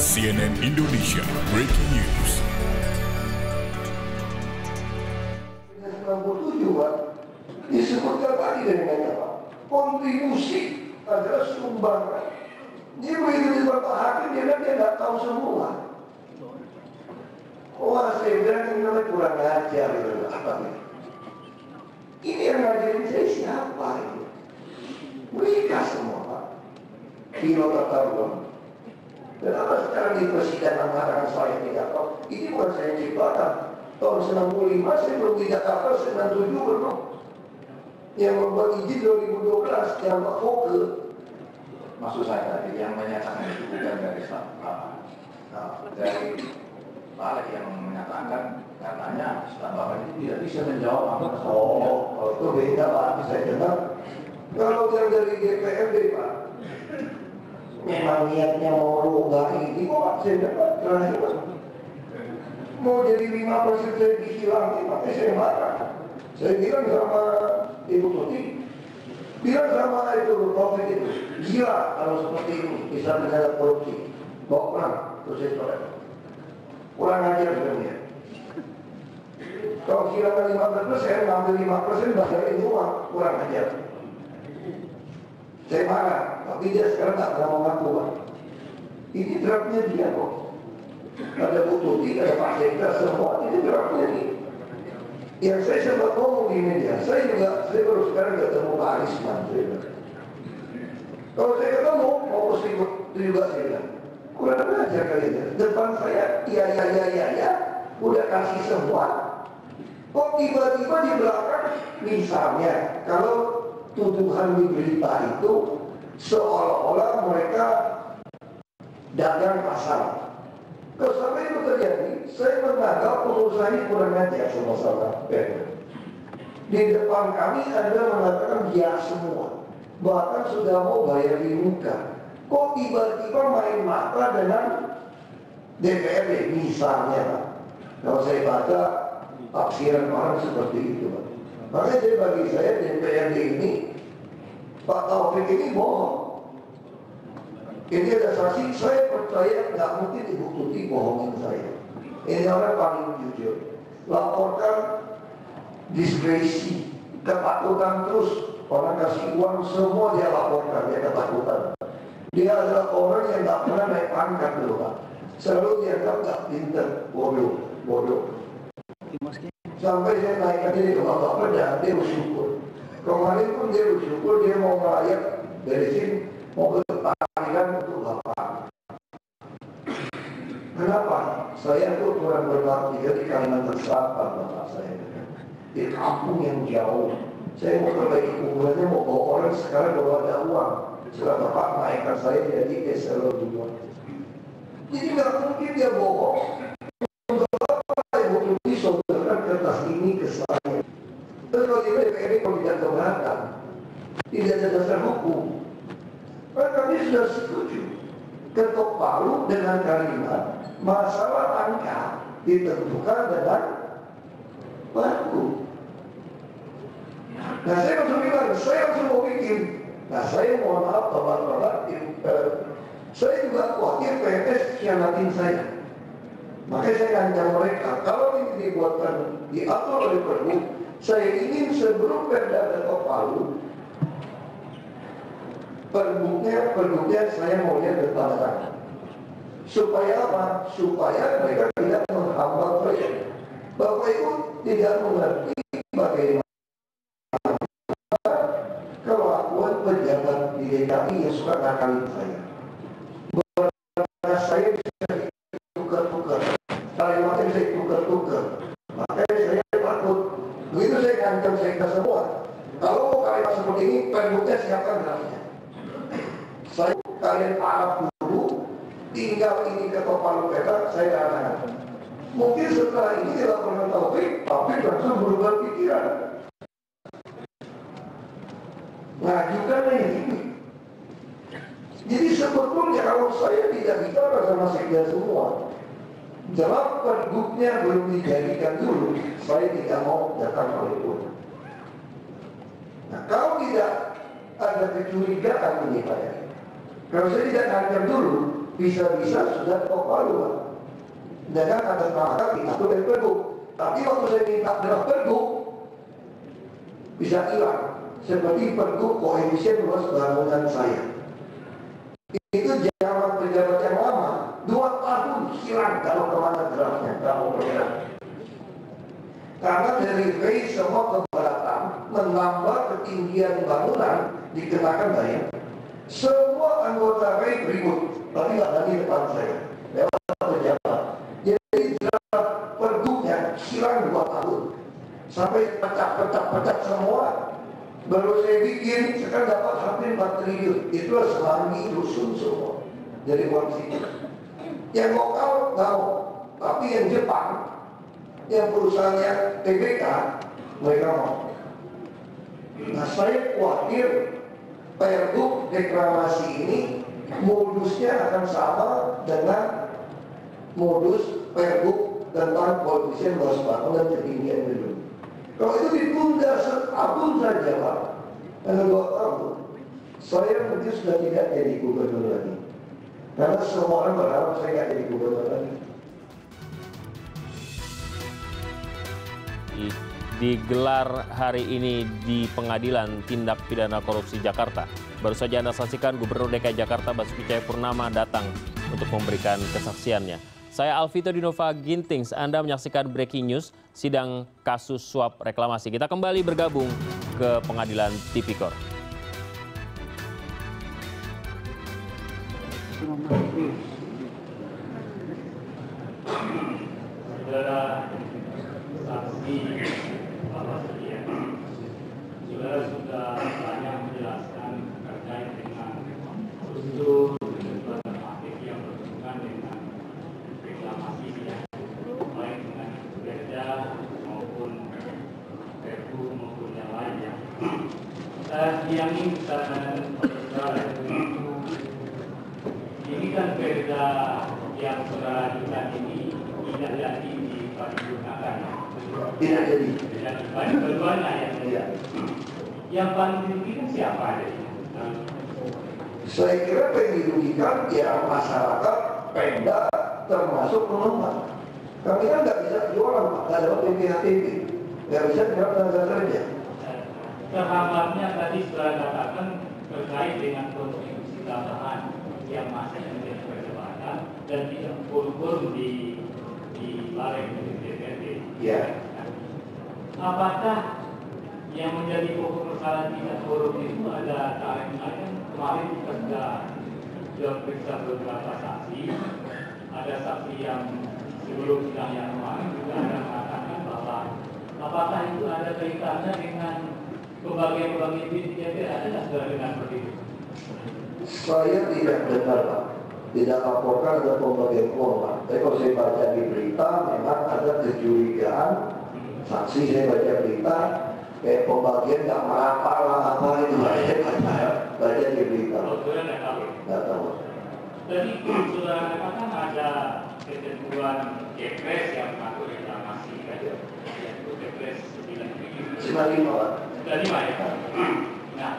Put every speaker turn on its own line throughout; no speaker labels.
CNN Indonesia Breaking News.
97 Pak, disebutkan tadi dengan apa? Kontribusi adalah sumbangan. Dia begitu dipertahankan, dia nggak tahu semua. Wah, saya bilang ini namanya kurang ajar itu apa nih? Ini yang ngajarin saya siapa itu? Mereka semua Pak. Kilo Tatarwan. Kenapa sekarang di persidangan mengatakan saya tidak tahu? Ini bukan saya ciptakan. Tahun 95 saya belum di Jakarta, 97 belum. Yang membuat izin 2012 yang Pak Foke.
Maksud saya tadi yang menyatakan itu bukan dari dari balik yang menyatakan katanya Bapak itu tidak bisa menjawab apa.
Oh, itu beda Pak. Saya dengar. Kalau yang dari DPRD Pak, memang niatnya mau rubah ini kok saya dapat terakhir mau jadi 5% saya dihilangin, makanya saya marah. Saya bilang sama Ibu Tuti, bilang sama itu Taufik itu, gila kalau seperti ini bisa menjaga korupsi, bawa pulang, terus saya tolak. Kurang ajar sebenarnya. Kalau hilangkan 15%, saya ngambil 5%, bayarin uang, kurang ajar. Saya marah, tapi dia sekarang tak pernah mengaku Pak. Ini draftnya dia kok. Ada Bu Tuti, ada Pak Sekda, semua ini draftnya nih. Yang saya sempat ngomong di media, saya baru sekarang ketemu Pak Arisman. Kalau saya ketemu, mau ikut juga saya bilang, kurang ajar kalian. Depan saya, ya, udah kasih semua. Kok tiba-tiba di belakang, misalnya, kalau tuduhan di berita itu seolah-olah mereka dagang pasar. Kalau sampai itu terjadi, saya menganggap pengusaha ini kurang ajar sama saudara. Di depan kami Anda mengatakan dia semua, bahkan sudah mau bayar di muka. Kok tiba-tiba main mata dengan DPRD misalnya Pak? Kalau saya baca tafsiran orang seperti itu Pak. Makanya jadi bagi saya DPRD ini Pak Taufik ini bohong. Ini ada saksi, saya percaya nggak mungkin Ibu Tuti bohongin saya. Ini orang paling jujur. Laporkan diskresi, ketakutan terus. Orang kasih uang semua dia laporkan, dia ketakutan. Dia adalah orang yang nggak pernah naik pangkat dulu Pak. Selalu dianggap nggak pintar, bodoh. Sampai saya naik aja di Bapak Peda, dia bersyukur. Kemarin pun dia bersyukur, dia mau melayat dari sini, mau ke panggilan untuk Bapak. Kenapa? Saya tuh kurang berbakti di Kalimantan Selatan Bapak saya. Di kampung yang jauh. Saya mau perbaiki kuburannya, mau bawa orang sekarang bawa ada uang. Setelah Bapak naikkan saya jadi eselon 2. Jadi nggak mungkin dia bohong. Ibu Tuti saudarakan kertas ini ke saya. Terus kalau dia DPRD kalau tidak keberatan, tidak ada dasar hukum. Karena kami sudah setuju ketok palu dengan kalimat masalah angka ditentukan dengan waktu. Nah saya langsung bilang, saya langsung mau bikin. Nah saya mohon maaf Bapak-Bapak, saya juga khawatir PNS khianatin saya. Makanya saya ancam mereka, kalau ini dibuatkan, diatur oleh Perbu, saya ingin sebelum Perda ketok palu, Perbuknya saya mau lihat bertanda. Supaya apa? Supaya mereka tidak menghambat proyek. Bapak Ibu tidak mengerti bagaimana kelakuan pejabat di DKI yang suka ngakalin saya. Saya bisa tukar-tukar. Kalimatnya bisa tukar-tukar. Makanya saya takut. Begitu saya ngancam saya semua. Kalau mau kalimat seperti ini, Perbuknya siapkan draftnya. Saya kalian Arab dulu, tinggal ini ketok palu peta, saya katakan. Mungkin setelah ini tidak pernah Taufik, tapi langsung berubah pikiran. Ngajukan ini. Jadi sebetulnya kalau saya tidak bicara sama sekda semua, dalam Perbuknya belum dijadikan dulu, saya tidak mau datang oleh. Nah kalau tidak ada kecurigaan ini Pak ya. Kalau saya tidak ngancam dulu, bisa-bisa sudah tok palu, Pak. Dengan ada kata kita tuh dari Pergub. Tapi waktu saya minta draft Pergub, bisa hilang. Seperti Pergub koefisien luas bangunan saya. Itu zaman pejabat yang lama, 2 tahun hilang kalau kemana draftnya, kamu bergerak. Karena dari raise semua keberatan, menambah ketinggian bangunan, dikenakan bayar. Semua anggota raise ribut, tapi nggak ada di depan saya, lewat pejabat. Jadi draft Pergubnya hilang 2 tahun, sampai pecah semua. Baru saya bikin, sekarang dapat hampir 4 triliun. Itulah Semanggi, Dusun semua. Jadi uang situ. Yang lokal nggak mau, tapi yang Jepang, yang perusahaannya TBK, mereka mau. Nah, saya khawatir Pergub reklamasi ini modusnya akan sama dengan modus Pergub tentang koefisien luas bangunan ketinggian gedung. Kalau itu ditunda setahun saja, Pak, karena 2 tahun, saya mungkin sudah tidak jadi gubernur lagi. Karena semua orang berharap saya tidak jadi gubernur lagi.
Digelar hari ini di Pengadilan Tindak Pidana Korupsi Jakarta. Baru saja Anda saksikan Gubernur DKI Jakarta Basuki Cahayapurnama datang untuk memberikan kesaksiannya. Saya Alvito Dinova Gintings, Anda menyaksikan Breaking News, sidang kasus suap reklamasi. Kita kembali bergabung ke Pengadilan Tipikor.
Saudara saksi Bapak Setia, saudara sudah banyak menjelaskan terkait dengan usul ketentuan normatif yang berhubungan dengan reklamasi ya, baik dengan Perda maupun Perpu maupun yang lainnya. Yang ini saudara, ini kan Perda yang saudara ajukan ini tidak lagi diparipurnakan.
Tidak jadi.
Tidak keduanya yang tidak. Yang paling dirugikan siapa ada?
Saya kira yang dirugikan ya masyarakat, Pemda, termasuk pengembang. Kami kan nggak bisa jualan, Pak, nggak dapat PPHTB, nggak bisa jual tenaga kerja.
Terhambatnya tadi sudah katakan terkait dengan kontribusi tambahan yang masih menjadi perdebatan dan tidak forum di Balai DPRD.
Ya.
Apakah yang menjadi pokok persoalan tidak forum itu ada misalnya kemarin kita sudah periksa beberapa saksi, ada saksi yang sebelum sidang yang kemarin juga ada mengatakan bahwa apakah itu ada kaitannya dengan pembagian-pembagian di DPR, ada nggak saudara dengan seperti itu?
Saya tidak dengar, Pak. Tidak laporkan ada pembagian uang, Pak. Tapi kalau saya baca di berita, memang ada kecurigaan. Saksi saya baca berita, kayak pembagian nggak merata lah apa itu. Saya baca di berita.
Kalau saudara nggak tahu?
Nggak tahu.
Jadi saudara katakan ada ketentuan Kepres yang mengatur reklamasi, kan? Yaitu Kepres
95, Pak.
95 ya. Nah,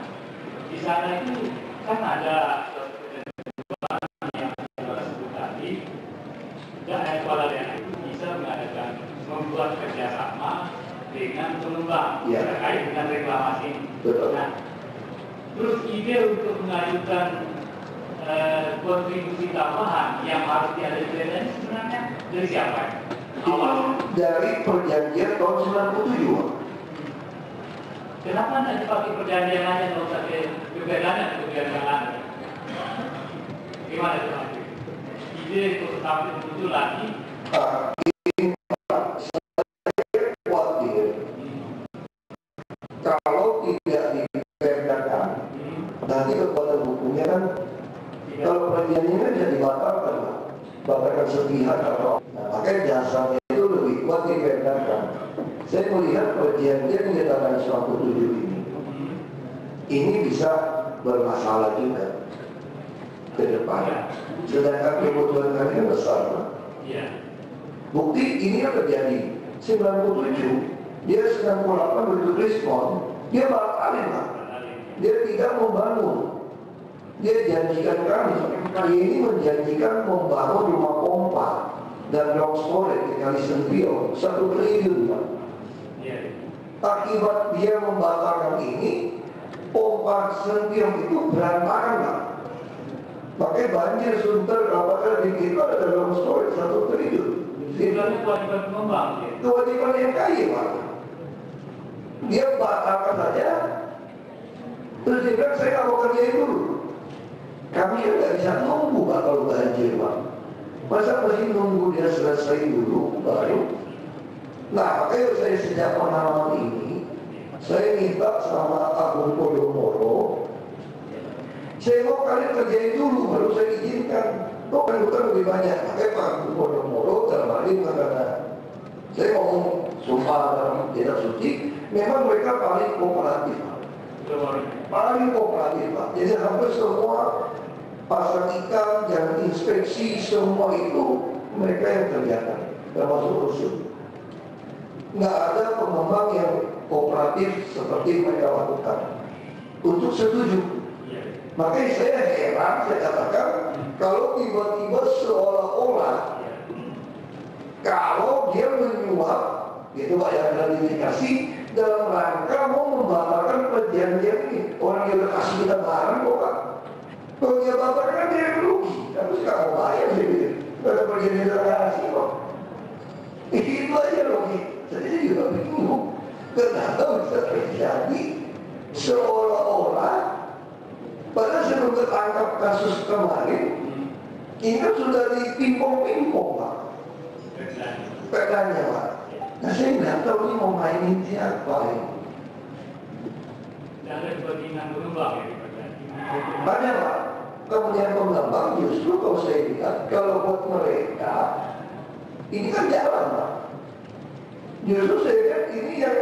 di sana itu kan ada ketentuan yang saudara sebut tadi, dan kepala daerah itu bisa mengadakan membuat kerjasama dengan pengembang terkait dengan reklamasi.
Betul.
Nah, terus ide untuk mengajukan kontribusi tambahan yang harus diada di Perda ini sebenarnya dari siapa? Awal.
Dari perjanjian tahun 97, Pak.
Kenapa tidak dipakai perjanjian aja, nggak usah kebedaannya perjanjian yang lain? Gimana itu? Ide untuk sampai itu lagi?
Ini Pak, saya khawatir kalau tidak diperdakan, nanti kekuatan hukumnya kan, kalau perjanjiannya kan bisa dibatalkan, Pak. Batalkan sepihak atau, nah, makanya dasarnya itu lebih kuat diperdakan. Saya melihat perjanjian yang tanggal 97 ini bisa bermasalah juga ke depan. Sedangkan kebutuhan kami besar, Pak. Bukti ini yang terjadi 97, dia 98 begitu respon, dia batalin, Pak. Dia tidak mau bangun. Dia janjikan kami, dia ini menjanjikan membangun rumah pompa dan dog storage di Kali Sentiong 1 triliun, Pak. Akibat dia membatalkan ini, pompa Sentiong itu berantakan, Pak. Makanya banjir Sunter, apakah di kita ada dog storage 1 triliun.
Sebenarnya kewajiban pengembang.
Kewajiban yang kaya, Pak. Dia batalkan saja. Terus dia bilang, saya nggak mau kerjain dulu. Kami kan nggak bisa nunggu, Pak, kalau banjir, Pak. Masa mesti nunggu dia selesai dulu, baru. Nah, makanya saya sejak pengalaman ini, saya minta sama Agung Podomoro, saya mau kalian kerjain dulu, baru saya izinkan. Oh, kan bukan lebih banyak. Makanya Pak Agung Podomoro terbalik karena saya mau sumpah dalam tidak suci, memang mereka paling kooperatif, Pak. Paling kooperatif, Pak. Jadi hampir semua pasar ikan dan inspeksi semua itu mereka yang kerjakan, termasuk rusun. Nggak ada pengembang yang kooperatif seperti mereka lakukan untuk setuju. Makanya saya heran, saya katakan kalau tiba-tiba seolah-olah kalau dia menyuap itu Pak yang gratifikasi dalam rangka mau membatalkan perjanjian ini. Orang yang udah kasih kita barang kok, Pak. Kalau dia batalkan dia rugi. Tapi sekarang mau bayar sih gitu. Ada perjanjian deklarasi kok. Itu aja loh. Jadi saya juga bingung. Kenapa bisa terjadi seolah-olah pada sebelum tertangkap kasus kemarin ini kan sudah dipimpong-pimpong, Pak. Pedangnya, Pak. Nah saya nggak tahu ini mau mainin siapa ini.
Ada kepentingan pengembang ya?
Banyak, Pak. Kemudian pengembang justru kalau saya lihat kalau buat mereka ini kan jalan, Pak. Justru saya lihat ini yang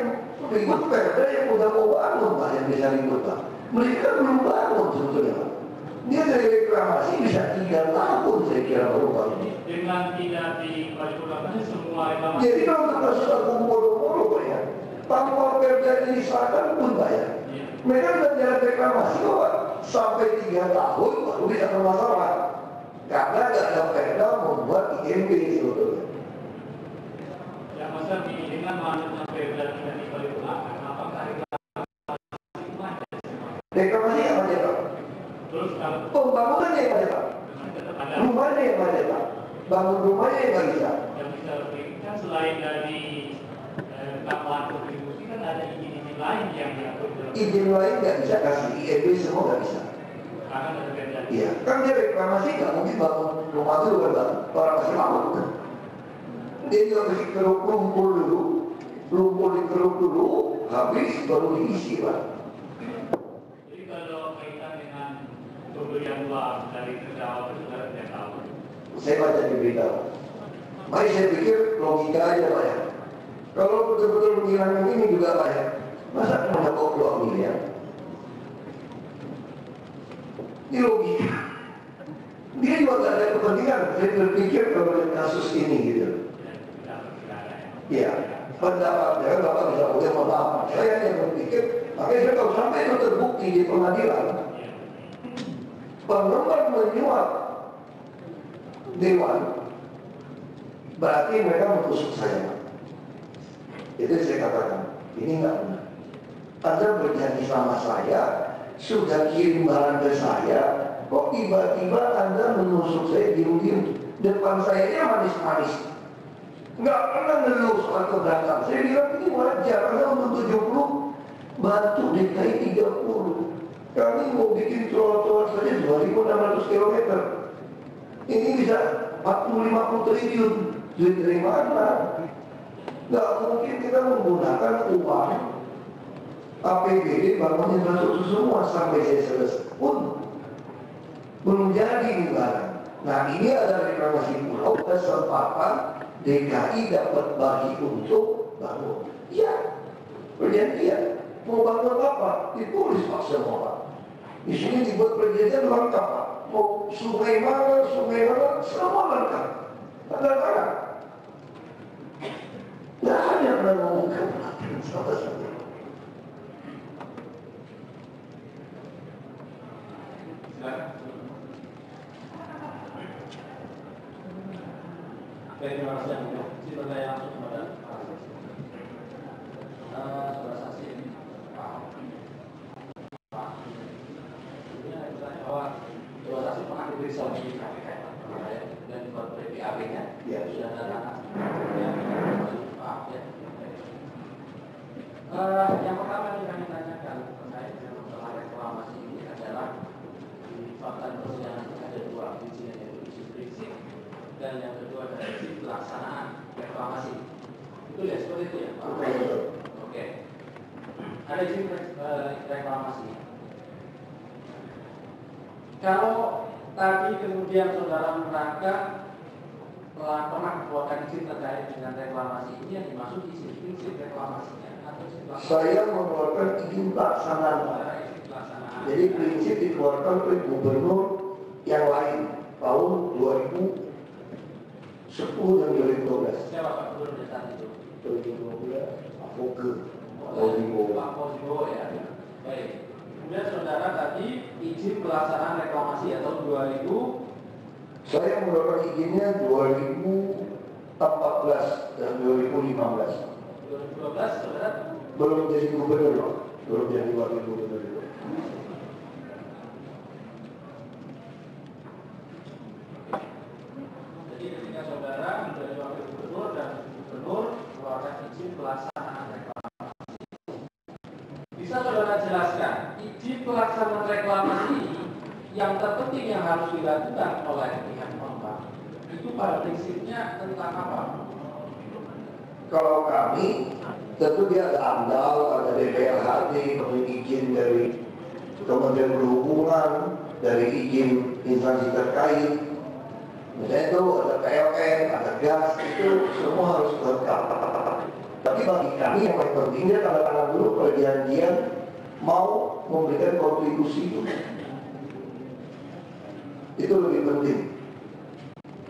ribut perda yang udah mau bangun, Pak, yang bisa ribut, Pak. Mereka belum bangun sebetulnya, Pak. Dia dari reklamasi bisa 3 tahun saya kira baru bangun.
Dengan tidak diparipurnakan semua reklamasi.
Jadi kalau untuk kasus Agung Podomoro, Pak, ya, tanpa perda ini disahkan pun, Pak, ya. Mereka sudah jalan reklamasi kok, Pak. Sampai 3 tahun baru bisa bermasalah. Karena nggak ada perda membuat IMB sebetulnya.
Ya masa dengan manutnya perda tidak diparipurnakan, apakah
Reklamasi apa aja, Pak?
terus kalau
Pembangunannya yang ada, Pak. Rumahnya yang ada, Pak. Bangun rumahnya yang nggak bisa.
yang bisa kan selain dari tambahan kontribusi kan ada izin-izin lain yang diatur dalam
Izin lain nggak bisa kasih, IMB semua nggak bisa.
karena ada perda.
Iya, kan dia reklamasi nggak mungkin bangun rumah dulu kan, Pak. Orang masih mampu kan. Dia juga mesti keruk lumpur dulu, lumpur dikeruk dulu, habis baru diisi, Pak.
Jadi kalau kaitan dengan pemberian uang dari terdakwa itu sudah tidak tahu.
Saya baca di berita. Mari saya pikir logika aja, Pak, ya. Kalau betul-betul menghilangkan ini juga, Pak, ya. Masa ada kok 2 miliar? Ini logika. Dia juga nggak ada kepentingan. Saya berpikir kalau ada kasus ini gitu. Iya, pendapatnya Bapak bisa boleh maaf. Saya yang berpikir, makanya saya kalau sampai itu terbukti di pengadilan, pengembang menyuap dewan, berarti mereka menusuk saya. Jadi saya katakan, ini nggak benar. Anda berjanji sama saya, sudah kirim barang ke saya, kok tiba-tiba Anda menusuk saya diam-diam. Depan saya ini manis-manis. Nggak pernah ngeluh soal keberatan. Saya bilang ini wajar, karena untuk 70 batu DKI 30. Kami mau bikin trotoar saja 2.600 km. Ini bisa 40-50 triliun. Duit dari mana? Nggak mungkin kita menggunakan uang APBD bangun infrastruktur semua sampai saya selesai pun belum jadi nih barang. Nah ini ada reklamasi pulau, kesempatan DKI dapat bagi untuk bangun. Iya, perjanjian. Mau bangun apa? Ditulis Pak semua, Pak. Di sini dibuat perjanjian lengkap, Pak. Mau sungai mana, semua lengkap. Ada mana? Nggak ada yang pernah ngomongkan sama-sama.
Silakan.
Baik, terima kasih yang mulia. Izin bertanya langsung kepada saudara saksi. Ini saya bertanya bahwa saudara saksi pernah diperiksa di KPK dan buat BAP-nya sudah ada anak. Yang pertama yang kami tanyakan terkait dengan masalah reklamasi ini adalah di fakta persidangan ada dua izin, yaitu izin prinsip dan yang kedua adalah izin pelaksanaan reklamasi. Itu ya seperti itu ya Pak? Oke. Ada izin reklamasi. Kalau tadi kemudian saudara menerangkan telah pernah membuatkan izin terkait dengan reklamasi ini, yang dimaksud izin prinsip reklamasinya.
Saya mengeluarkan izin pelaksanaan. Jadi prinsip dikeluarkan oleh gubernur yang lain tahun 2010 dan 2012.
Siapa Pak Gubernur saat itu?
2012 Pak Foke.
Pak Pozibo ya. Baik. Kemudian saudara tadi izin pelaksanaan reklamasi atau 2000.
Saya mengeluarkan izinnya 2014 dan 2015.
2012 saudara
Belum jadi gubernur, belum jadi wakil gubernur itu.
Jadi ketika saudara menjadi wakil gubernur dan gubernur mengeluarkan izin pelaksanaan reklamasi, bisa saudara jelaskan izin pelaksanaan reklamasi yang terpenting yang harus dilakukan oleh pihak pengembang itu pada prinsipnya tentang apa?
Kalau kami, tentu dia ada AMDAL, ada DPRHD, perlu izin dari Kementerian Perhubungan, dari izin instansi terkait. Misalnya itu ada PLN, ada gas, itu semua harus lengkap. Tapi bagi kami yang paling penting dia tanda tangan dulu perjanjian mau memberikan kontribusi itu. Itu lebih penting.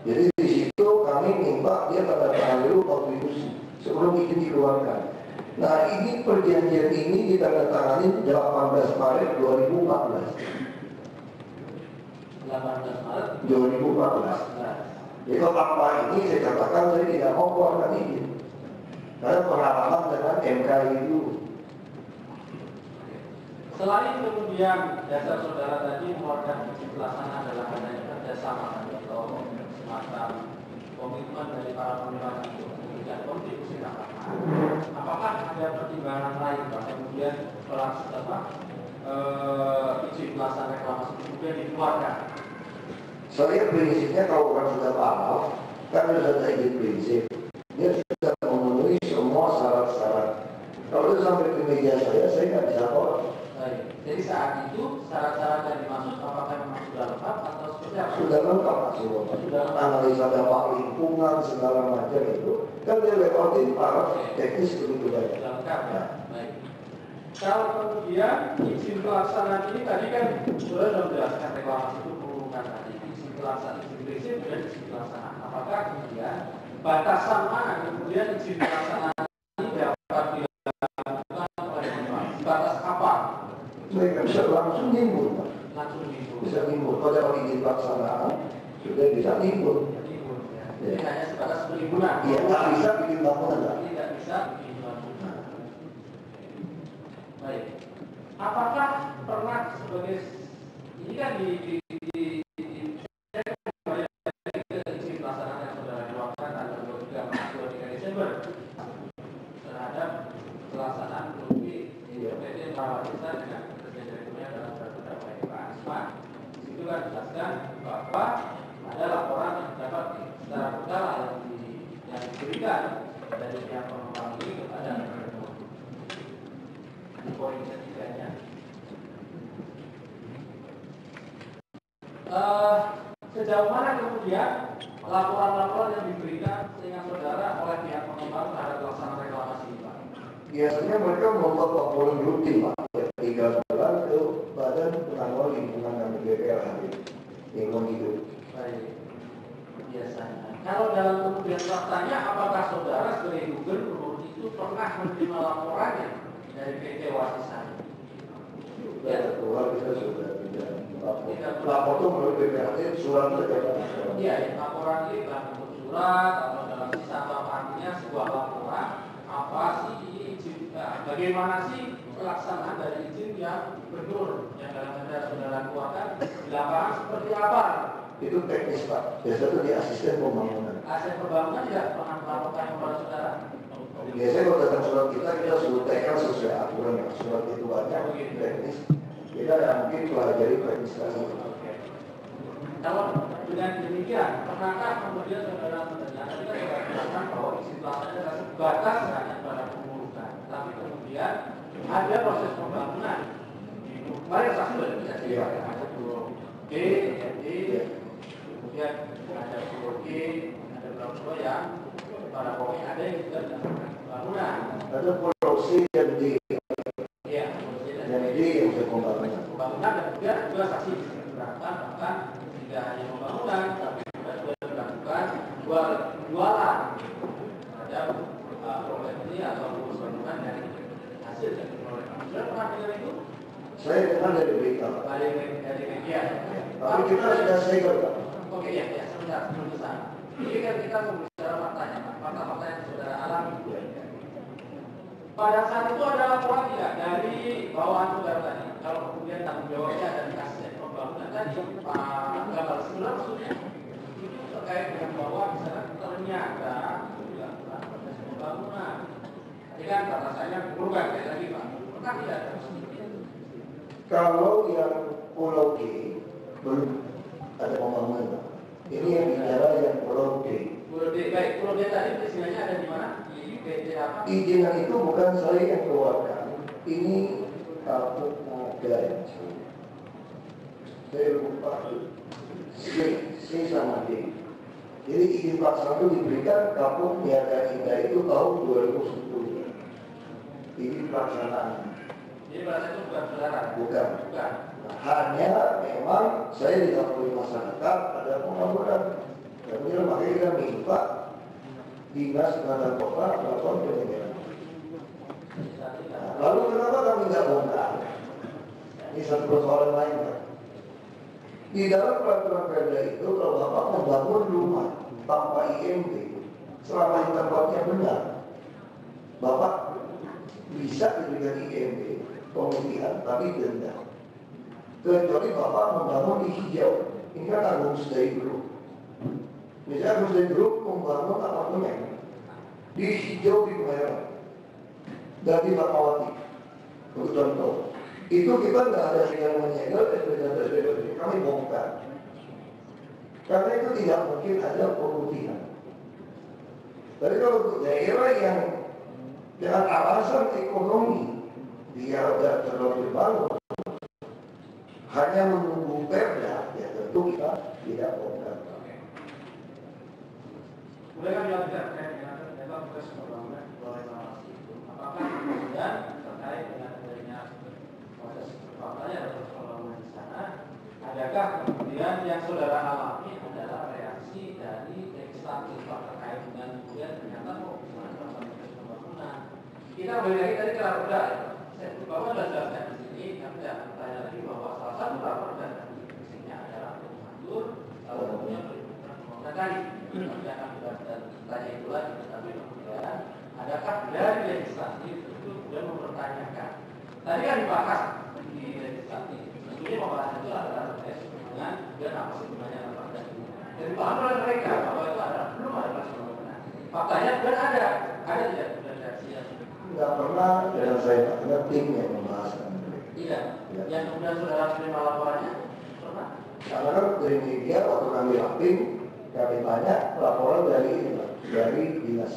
Jadi di situ kami minta dia tanda tangan dulu kontribusi sebelum izin dikeluarkan. Nah ini perjanjian ini ditandatangani 18 Maret 2014.
18 Maret
2014. Jadi apa ini saya katakan saya tidak mau keluarkan izin karena pengalaman dengan MK itu.
Selain kemudian dasar saudara tadi mengeluarkan izin pelaksanaan dalam adanya kerjasama atau semacam komitmen dari para pengembang untuk memberikan kontribusi tambahan, apakah ada pertimbangan lain Pak kemudian izin pelaksanaan reklamasi kemudian dikeluarkan?
Saya prinsipnya kalau orang sudah paham, kan sudah ada izin prinsip, dia sudah memenuhi semua syarat-syarat. Kalau itu sampai ke meja saya nggak bisa tolak.
Baik. Jadi saat itu syarat-syarat yang dimaksud apakah memang sudah lengkap atau seperti apa?
Sudah lengkap Pak Sulo. Analisa dampak lingkungan segala macam itu kan dia lewatin para teknis begitu banyak.
Sudah lengkap ya. Baik. Kalau kemudian izin pelaksanaan ini tadi kan sudah menjelaskan reklamasi itu perlukan tadi izin pelaksanaan, izin prinsip dan izin pelaksanaan. Apakah kemudian batasan mana kemudian izin pelaksanaan ini dapat dilakukan oleh pengembang? Batas apa?
Mereka bisa langsung nimbul, Pak.
Langsung nimbul.
Bisa nimbul. Pada izin pelaksanaan sudah bisa nimbul.
Nimbul ya. Jadi hanya sebatas penimbunan.
Iya, nggak bisa bikin bangunan, Pak.
Tidak bisa bikin bangunan. Baik. Apakah pernah sebagai ini kan di izin pelaksanaan yang saudara keluarkan tanggal 23 Desember terhadap pelaksanaan produksi PT Parawatisa dengan kerja-kerjanya dalam beberapa Pak Asman. Di situ kan dijelaskan bahwa ada laporan yang dapat secara berkala yang diberikan dari pihak pengembang ini kepada gubernur. Di poin ketiganya. Sejauh mana kemudian laporan-laporan yang diberikan sehingga saudara oleh pihak pengembang terhadap pelaksanaan reklamasi ini, Pak?
Biasanya mereka membuat laporan rutin, Pak. 3 bulan ke Badan Penanggulangan Lingkungan dan BPRHD. Lingkungan hidup.
Baik. Biasanya. Kalau dalam kemudian faktanya, apakah saudara sebagai gubernur itu pernah menerima laporannya dari PT Wasisan?
Ya, keluar kita sudah tidak lapor itu menurut BPRHD surat saja.
Iya, laporan ini telah bentuk surat atau dalam sisa atau artinya sebuah laporan apa sih izin, bagaimana sih pelaksanaan dari izin yang gubernur yang dalam tanda saudara keluarkan di lapangan seperti apa?
Itu teknis Pak, biasa itu di asisten pembangunan.
Asisten pembangunan tidak pernah melaporkan kepada saudara.
Biasanya kalau datang surat kita suruh tekel sesuai aturan ya. Surat itu banyak teknis. Kita tidak mungkin pelajari teknis lagi.
Kalau dengan demikian, pernahkah kemudian saudara mendengar kita sudah mengatakan bahwa izin pelaksanaan adalah sebatas hanya pada pengurusan, tapi kemudian ada proses pembangunan. Mari saksi bisa sih ada pulau B, D, kemudian ada pulau G, ada pulau yang pada pokoknya ada yang juga dilakukan pembangunan.
Ada pulau C dan D.
Iya, pulau C
dan D yang bisa pembangunan.
Pembangunan dan juga saksi dilakukan bahkan tidak hanya pembangunan, tapi juga dilakukan jualan terhadap proyek ini atau pembangunan dari hasil dari proyek. Sudah pernah dengar itu?
Saya dengar dari berita.
Dari media.
Tapi kita sudah segel Pak.
Oke ya, sebentar sebelum ke sana. Ini kan kita membicara faktanya, fakta-fakta yang saudara alami. Pada saat itu ada laporan tidak dari bawahan saudara tadi? Kalau kemudian tanggung jawabnya ada di asisten pembangunan tadi, Pak Gabal sebenarnya maksudnya itu terkait dengan bahwa misalnya ternyata dilakukan proses pembangunan. Tadi kan kata saya bukan sekali lagi Pak, pernah tidak ada
Kalau yang pulau G belum ada pembangunan Pak. Ini yang bicara yang pulau D.
Pulau D, baik. Pulau D tadi peristiwanya ada di mana? Di PT apa?
Izinan itu bukan saya yang keluarkan. Ini kapuk Moga. Saya lupa. C sama D. Jadi izin pelaksanaan itu diberikan kapuk Niaga Indah itu tahun 2010. Izin pelaksanaan.
Jadi pada saat itu bukan saudara?
Bukan.
Bukan.
Hanya memang saya didapuri masyarakat ada pembangunan. Kemudian makanya kita minta dinas tata kota melakukan penyegelan. Lalu kenapa kami nggak bongkar? Ini satu persoalan lain Pak. Di dalam peraturan perda itu kalau Bapak membangun rumah tanpa IMB selama tempatnya benar, Bapak bisa diberikan IMB pemilihan tapi denda. Kecuali Bapak membangun di hijau, ini kan tanggung dari grup. Misalnya harus dari grup membangun apartemen di hijau di Kemayoran dan di Fatmawati, untuk contoh. Itu kita nggak ada yang menyegel SPK, kami bongkar. Karena itu tidak mungkin ada pemutihan. Tapi kalau untuk daerah yang dengan alasan ekonomi dia sudah terlalu dibangun, hanya menunggu perda, ya tentu kita tidak bongkar.
Boleh kami lanjutkan dengan proses pembangunan apakah kemudian terkait dengan adanya proses faktanya ada proses pembangunan di sana, adakah kemudian yang saudara alami adalah reaksi dari legislatif terkait dengan kemudian ternyata kok melakukan proses pembangunan? Kita boleh lagi tadi kalau udah saya bahwa sudah jelaskan di sini, kami tidak bertanya lagi bahwa salah satu lapor dan isinya adalah mengatur salah satunya pembangunan tadi. Kemudian akan kita tanya itu lagi, tapi kemudian adakah dari legislatif itu sudah mempertanyakan? Tadi kan dibahas di legislatif. Tentunya pembahasan itu adalah terkait dengan dan apa sih sebenarnya apa dan dipahami oleh mereka bahwa itu ada belum ada proses pembangunan. Faktanya kan ada tidak reaksi yang
Nggak pernah dan saya tak pernah tim yang membahas.
tidak. Yang kemudian saudara menerima laporannya pernah?
Karena kan dari media waktu kami rapim, kami tanya laporan dari ini Pak, dari dinas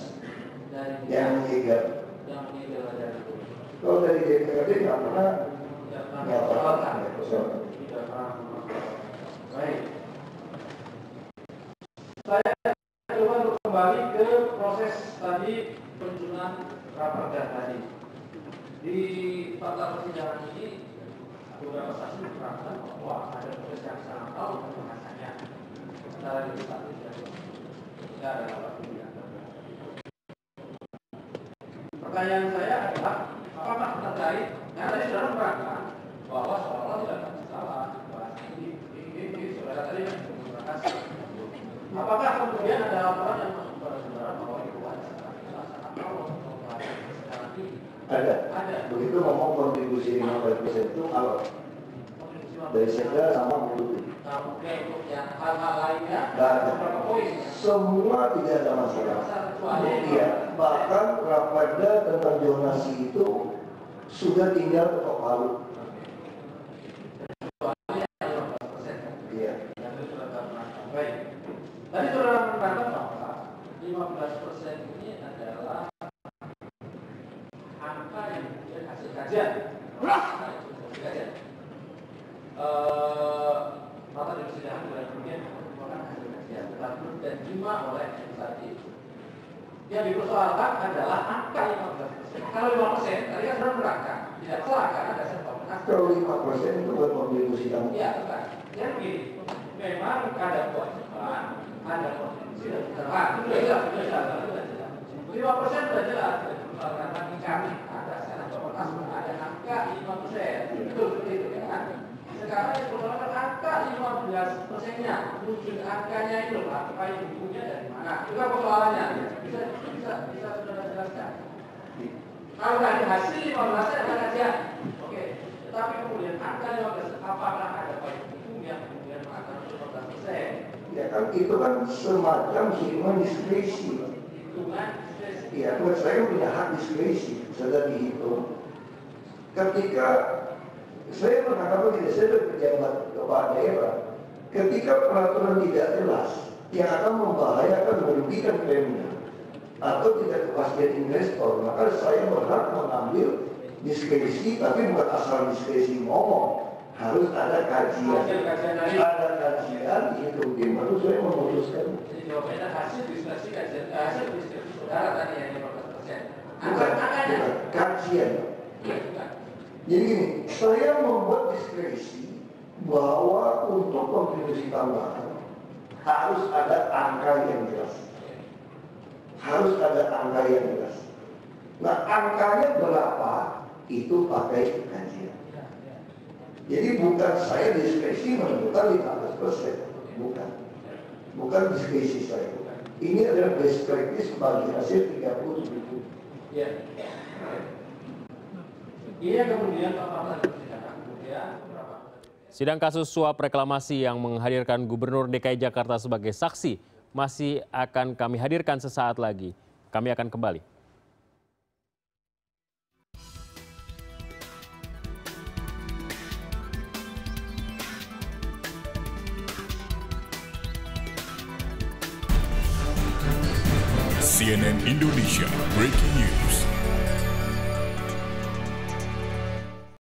Dari
yang menyegel.
yang menyegel dari itu.
Kalau dari DPRD nggak pernah
Tidak pernah
nggak pernah
mempersoalkan.
nggak persoalan.
Tidak pernah mempersoalkan. Baik. Saya coba untuk kembali ke proses tadi penyusunan raperda tadi. Di fakta persidangan ini beberapa saksi menerangkan bahwa ada proses yang sangat tahu pembahasannya antara legislatif dan jika ada waktu yang pertanyaan saya adalah apakah terkait yang tadi sudah menerangkan bahwa seolah-olah tidak ada salah bahas ini saudara tadi menggunakan Apakah kemudian ada laporan yang masuk kepada saudara bahwa itu ada pelaksanaan kalau secara tinggi?
Ada. Begitu ngomong kontribusi 15% itu kalau dari sekda sama mulut.
Nah, mungkin untuk yang hal-hal lainnya,
Beberapa poin. Semua tidak ada masalah. Iya, bahkan Raperda tentang zonasi itu sudah tinggal ketok palu. Iya.
Baik. Tadi saudara menerangkan bahwa 15% ini adalah angka yang kemudian hasil kajian. Maka di persidangan juga kemudian merupakan hasil kajian dan diterima oleh tadi. Yang dipersoalkan adalah angka 15%. Kalau 5% tadi kan sudah menerangkan tidak salah karena ada serta
Kalau 5% itu buat kontribusi kamu.
Iya, bukan. Yang begini, memang ada kewajiban, ada kontribusi dan kesalahan. Itu sudah jelas, sudah jelas. 5% sudah jelas. Karena kami ada sekarang ada angka 5%. Betul seperti itu kan. Sekarang yang persoalan angka 15%-nya, wujud angkanya itu apa ibunya dari mana? Itu kan persoalannya. Bisa saudara jelaskan. Kalau dari hasil 15% ada kajian. Oke. Tetapi kemudian angka 15% apakah ada payung hukum yang kemudian mengatakan 15%?
Ya kan itu kan semacam hitungan diskresi.
Hitungan diskresi.
Ya, buat saya punya hak diskresi, sudah dihitung. Ketika saya menangkap tidak, saya sudah pejabat kepala daerah. Ketika peraturan tidak jelas, yang akan membahayakan merugikan Pemda atau tidak kepastian investor, maka saya berhak mengambil diskresi, tapi bukan asal diskresi ngomong. Harus ada kajian. Ada kajian, itu tim baru saya memutuskan.
Jadi jawabannya hasil diskresi kajian, hasil diskresi saudara tadi yang 15%.
Bukan, kajian. Jadi gini, saya membuat diskresi bahwa untuk kontribusi tambahan harus ada angka yang jelas. Harus ada angka yang jelas. Nah, angkanya berapa? Itu pakai kajian. Jadi bukan saya diskresi menentukan 15%. Bukan diskresi saya. Ini adalah best practice bagi hasil 30.000.
Iya. Ini kemudian kemudian
Sidang kasus suap reklamasi yang menghadirkan Gubernur DKI Jakarta sebagai saksi masih akan kami hadirkan sesaat lagi. Kami akan kembali.
CNN Indonesia Breaking News.